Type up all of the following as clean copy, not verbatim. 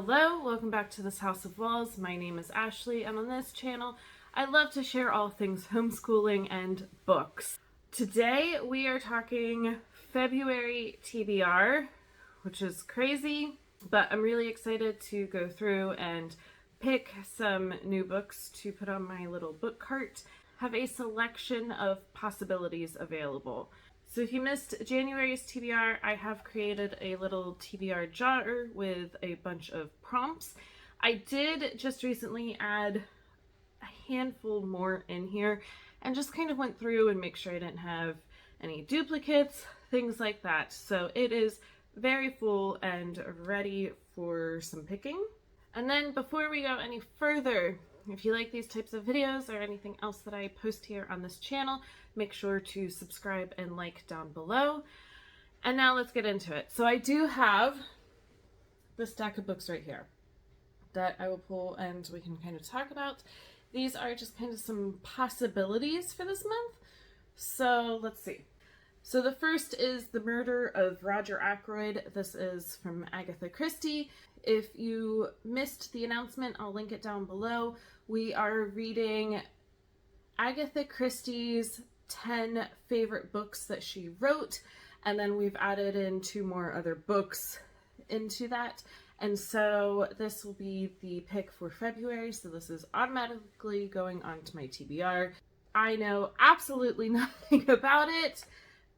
Hello, welcome back to this House of Walls. My name is Ashley, and on this channel, I love to share all things homeschooling and books. Today, we are talking February TBR, which is crazy, but I'm really excited to go through and pick some new books to put on my little book cart. Have a selection of possibilities available. So if you missed January's TBR, I have created a little TBR jar with a bunch of prompts. I did just recently add a handful more in here and just kind of went through and make sure I didn't have any duplicates, things like that. So it is very full and ready for some picking. And then before we go any further, if you like these types of videos or anything else that I post here on this channel, make sure to subscribe and like down below. And now let's get into it. So I do have the stack of books right here that I will pull and we can kind of talk about. These are just kind of some possibilities for this month. So let's see. So the first is The Murder of Roger Ackroyd. This is from Agatha Christie. If you missed the announcement, I'll link it down below. We are reading Agatha Christie's 10 favorite books that she wrote, and then we've added in 2 more other books into that. And so this will be the pick for February, so this is automatically going onto my TBR. I know absolutely nothing about it,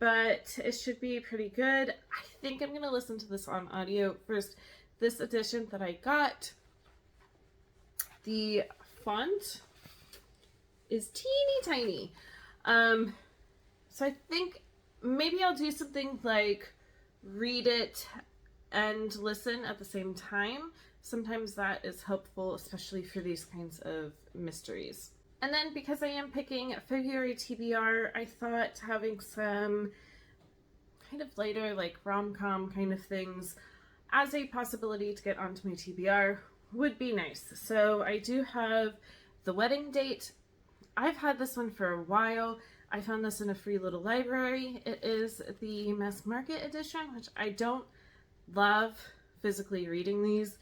but it should be pretty good. I think I'm going to listen to this on audio first. This edition that I got, the font is teeny tiny. So I think maybe I'll do something like read it and listen at the same time. Sometimes that is helpful, especially for these kinds of mysteries. And then because I am picking February TBR, I thought having some kind of lighter, like rom-com kind of things as a possibility to get onto my TBR would be nice. So I do have The Wedding Date. I've had this one for a while. I found this in a free little library. It is the mass market edition, which I don't love physically reading these,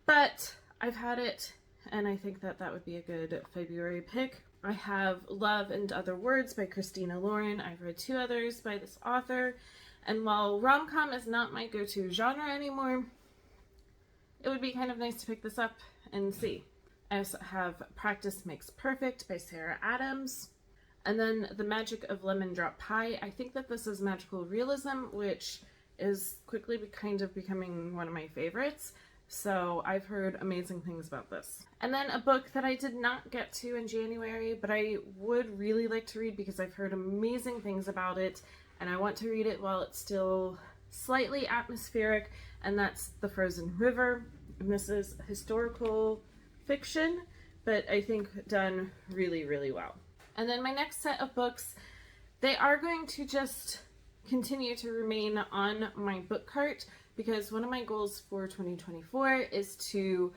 but I've had it and I think that that would be a good February pick. I have Love and Other Words by Christina Lauren. I've read 2 others by this author. And while rom-com is not my go-to genre anymore, it would be kind of nice to pick this up and see. I also have Practice Makes Perfect by Sarah Adams. And then The Magic of Lemon Drop Pie. I think that this is magical realism, which is quickly kind of becoming one of my favorites. So I've heard amazing things about this. And then a book that I did not get to in January, but I would really like to read because I've heard amazing things about it. And I want to read it while it's still slightly atmospheric, and that's The Frozen River. And this is historical fiction, but I think done really, really well. And then my next set of books, they are going to just continue to remain on my book cart because one of my goals for 2024 is to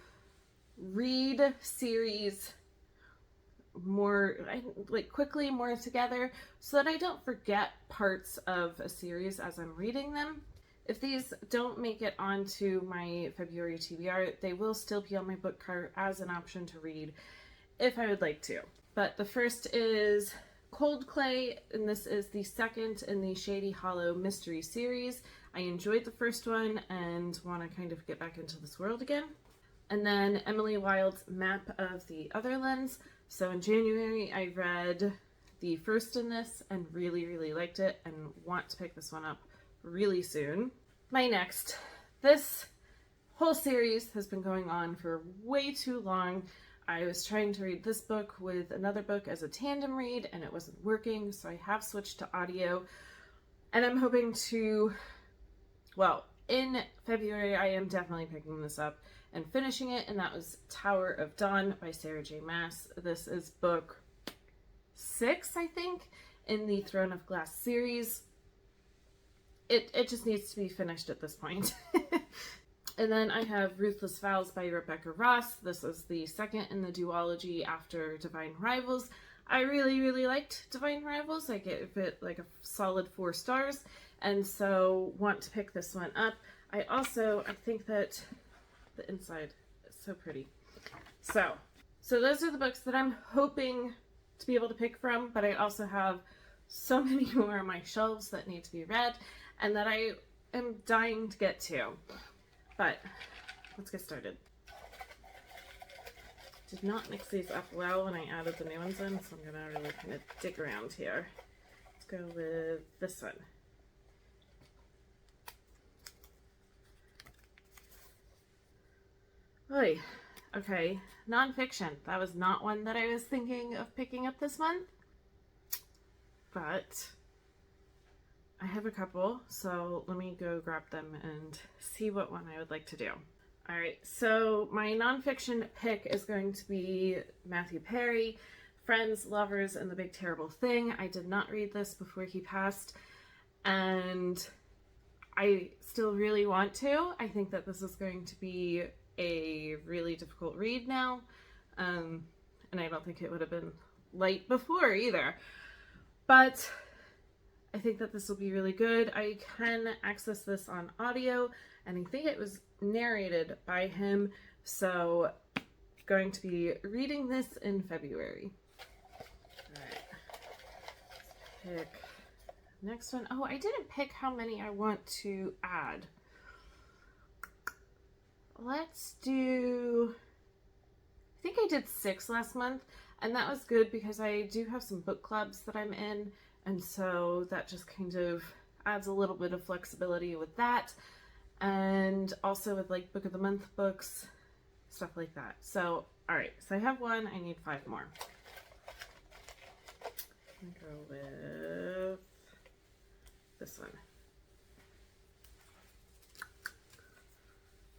read series more quickly, more together, so that I don't forget parts of a series as I'm reading them. If these don't make it onto my February TBR, they will still be on my book cart as an option to read if I would like to. But the first is Cold Clay, and this is the second in the Shady Hollow mystery series. I enjoyed the first one and want to kind of get back into this world again. And then Emily Wilde's Map of the Otherlands. So in January, I read the first in this and really, really liked it and want to pick this one up really soon. My next. This whole series has been going on for way too long. I was trying to read this book with another book as a tandem read and it wasn't working, so I have switched to audio. And I'm hoping to, well, in February, I am definitely picking this up and finishing it, and that was Tower of Dawn by Sarah J. Maas. This is book 6, I think, in the Throne of Glass series. It just needs to be finished at this point. And then I have Ruthless Vows by Rebecca Ross. This is the second in the duology after Divine Rivals. I really, really liked Divine Rivals. I gave it like a solid 4 stars, and so want to pick this one up. I think that the inside is so pretty. So those are the books that I'm hoping to be able to pick from, but I also have so many more on my shelves that need to be read and that I am dying to get to. But let's get started. Did not mix these up well when I added the new ones in, so I'm gonna really kind of dig around here. Let's go with this one. Oy. Okay, nonfiction. That was not one that I was thinking of picking up this month, but I have a couple, so let me go grab them and see what one I would like to do. All right, so my nonfiction pick is going to be Matthew Perry, Friends, Lovers, and the Big Terrible Thing. I did not read this before he passed, and I still really want to. I think that this is going to be a really difficult read now, and I don't think it would have been light before either. But I think that this will be really good. I can access this on audio, and I think it was narrated by him, so I'm going to be reading this in February. Alright, let's pick next one. Oh, I didn't pick how many I want to add. Let's do, I think I did 6 last month, and that was good because I do have some book clubs that I'm in, and so that just kind of adds a little bit of flexibility with that, and also with like book of the month books, stuff like that. So, all right, so I have one, I need 5 more. I'm gonna go with this one.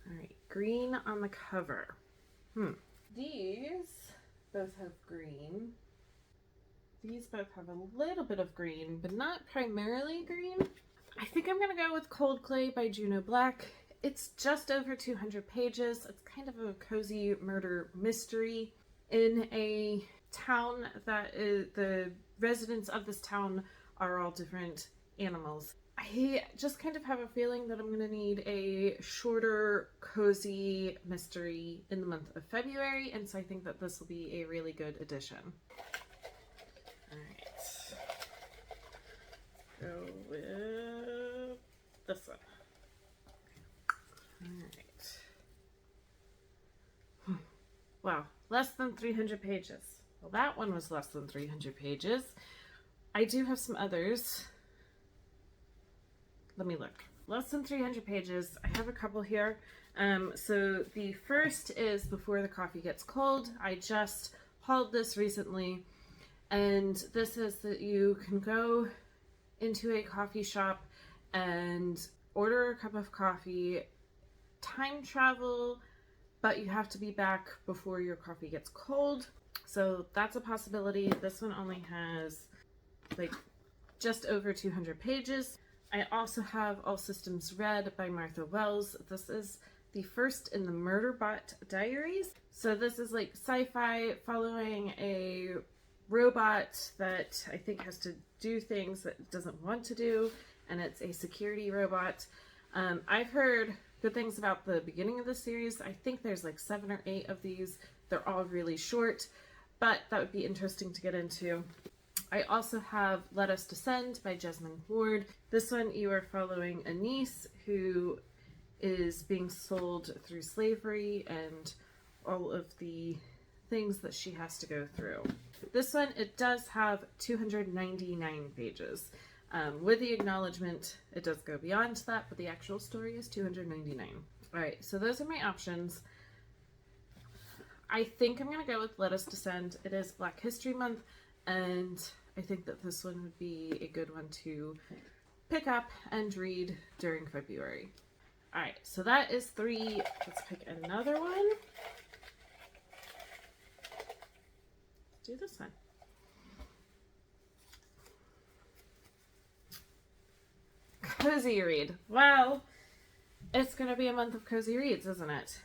All right, green on the cover. These both have green. These both have a little bit of green, but not primarily green. I think I'm gonna go with Cold Clay by Juno Black. It's just over 200 pages. It's kind of a cozy murder mystery in a town that is, the residents of this town are all different animals. I just kind of have a feeling that I'm going to need a shorter, cozy mystery in the month of February, and so I think that this will be a really good addition. Alright. Go with this one. Alright. Wow, less than 300 pages. Well, that one was less than 300 pages. I do have some others. Let me look. Less than 300 pages. I have a couple here. So the first is Before the Coffee Gets Cold. I just hauled this recently, and this is that you can go into a coffee shop and order a cup of coffee, time travel, but you have to be back before your coffee gets cold. So that's a possibility. This one only has like just over 200 pages. I also have All Systems Red by Martha Wells. This is the first in the Murderbot Diaries. So this is like sci-fi following a robot that I think has to do things that it doesn't want to do, and it's a security robot. I've heard good things about the beginning of the series. I think there's like 7 or 8 of these. They're all really short, but that would be interesting to get into. I also have Let Us Descend by Jesmyn Ward. This one you are following a niece who is being sold through slavery and all of the things that she has to go through. This one, it does have 299 pages. With the acknowledgement, it does go beyond that, but the actual story is 299. Alright, so those are my options. I think I'm going to go with Let Us Descend. It is Black History Month, and I think that this one would be a good one to pick up and read during February. Alright, so that is 3. Let's pick another one. Let's do this one. Cozy read. Well, it's going to be a month of cozy reads, isn't it?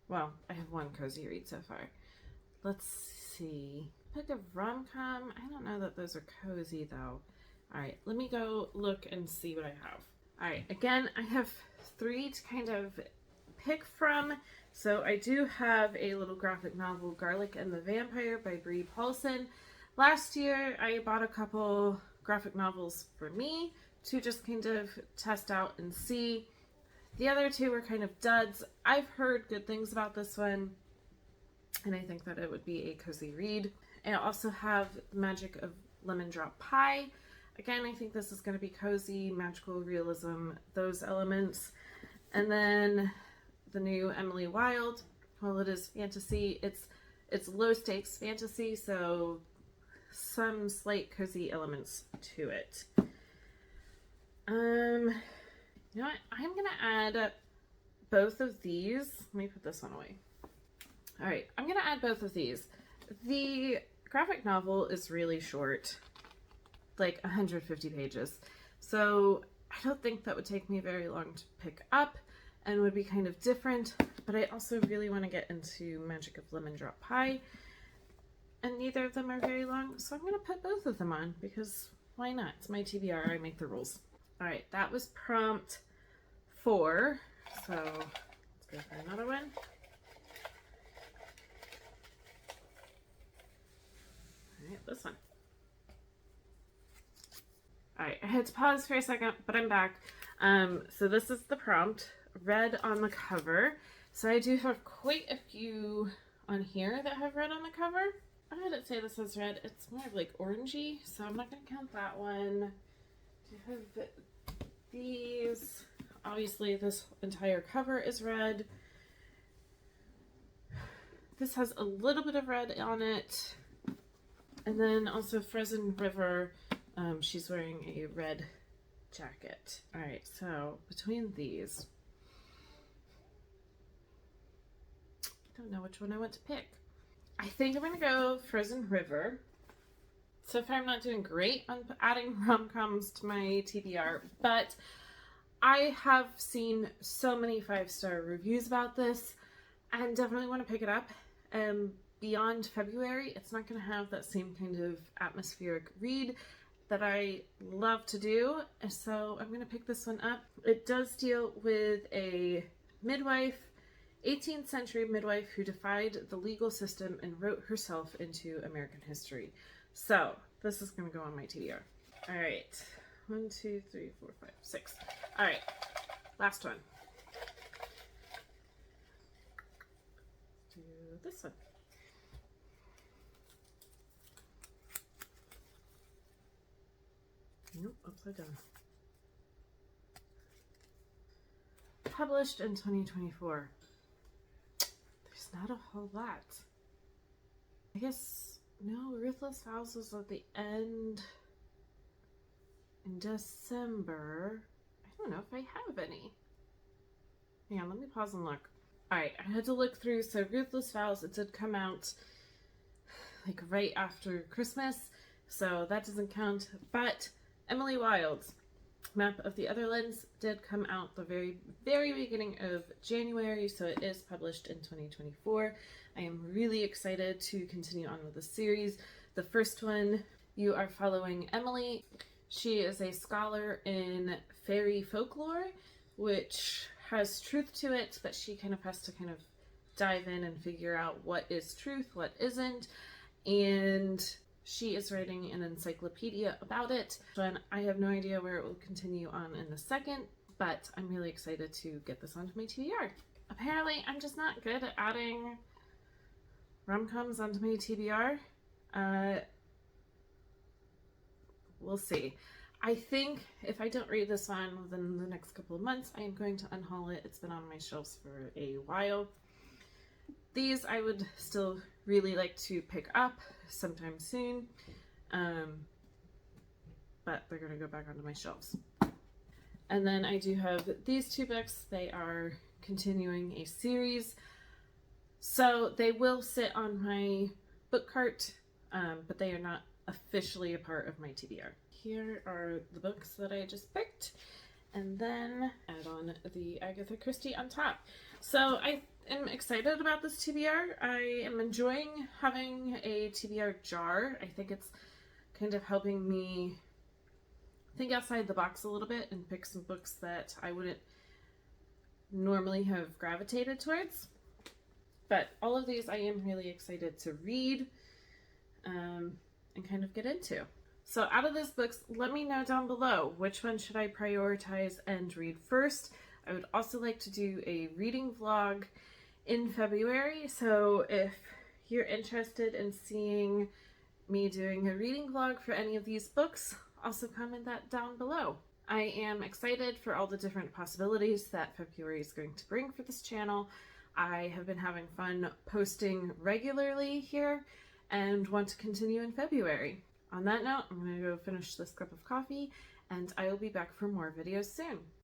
Well, I have one cozy read so far. Let's see. Pick a rom-com. I don't know that those are cozy though. Alright, let me go look and see what I have. All right, again, I have 3 to kind of pick from. So I do have a little graphic novel, Garlic and the Vampire by Bree Paulson. Last year, I bought a couple graphic novels for me to just kind of test out and see. The other 2 were kind of duds. I've heard good things about this one, and I think that it would be a cozy read. I also have The Magic of Lemon Drop Pie. Again, I think this is going to be cozy, magical realism, those elements. And then the new Emily Wilde. Well, it is fantasy. It's low stakes fantasy, so some slight cozy elements to it. You know what? I'm gonna add both of these. Let me put this one away. All right, I'm gonna add both of these. The graphic novel is really short, like 150 pages. So I don't think that would take me very long to pick up and would be kind of different, but I also really want to get into Magic of Lemon Drop Pie, and neither of them are very long, so I'm going to put both of them on because why not? It's my TBR, I make the rules. All right, that was prompt 4, so let's go for another one. All right, this one. All right, I had to pause for a second, but I'm back. So this is the prompt, red on the cover. So I do have quite a few on here that have red on the cover. I wouldn't say this has red. It's more of like orangey, so I'm not going to count that one. Do you have these? Obviously, this entire cover is red. This has a little bit of red on it. And then also Frozen River. She's wearing a red jacket. All right, so between these, I don't know which one I want to pick. I think I'm gonna go Frozen River. So far I'm not doing great on adding rom-coms to my TBR, but I have seen so many 5-star reviews about this and definitely want to pick it up. Beyond February, it's not going to have that same kind of atmospheric read that I love to do, so I'm going to pick this one up. It does deal with a midwife, 18th century midwife who defied the legal system and wrote herself into American history. So this is going to go on my TBR. All right, 1, 2, 3, 4, 5, 6. All right, last one. Do this one. Nope, upside down. Published in 2024. There's not a whole lot. I guess, no, Ruthless Vows was at the end in December. I don't know if I have any. Hang on, let me pause and look. Alright, I had to look through, so Ruthless Vows, it did come out like right after Christmas, so that doesn't count, but Emily Wilde's Map of the Otherlands did come out the very, very beginning of January, so it is published in 2024. I am really excited to continue on with the series. The first one, you are following Emily. She is a scholar in fairy folklore, which has truth to it, but she kind of has to kind of dive in and figure out what is truth, what isn't, and she is writing an encyclopedia about it, and I have no idea where it will continue on in the second, but I'm really excited to get this onto my TBR. Apparently, I'm just not good at adding rom-coms onto my TBR. We'll see. I think if I don't read this one within the next couple of months, I am going to unhaul it. It's been on my shelves for a while. These I would still really like to pick up sometime soon, but they're going to go back onto my shelves. And then I do have these 2 books. They are continuing a series, so they will sit on my book cart, but they are not officially a part of my TBR. Here are the books that I just picked, and then add on the Agatha Christie on top. So I am excited about this TBR. I am enjoying having a TBR jar. I think it's kind of helping me think outside the box a little bit and pick some books that I wouldn't normally have gravitated towards. But all of these I am really excited to read and kind of get into. So out of these books, let me know down below, which one should I prioritize and read first? I would also like to do a reading vlog in February, so if you're interested in seeing me doing a reading vlog for any of these books, also comment that down below. I am excited for all the different possibilities that February is going to bring for this channel. I have been having fun posting regularly here and want to continue in February. On that note, I'm going to go finish this cup of coffee and I will be back for more videos soon.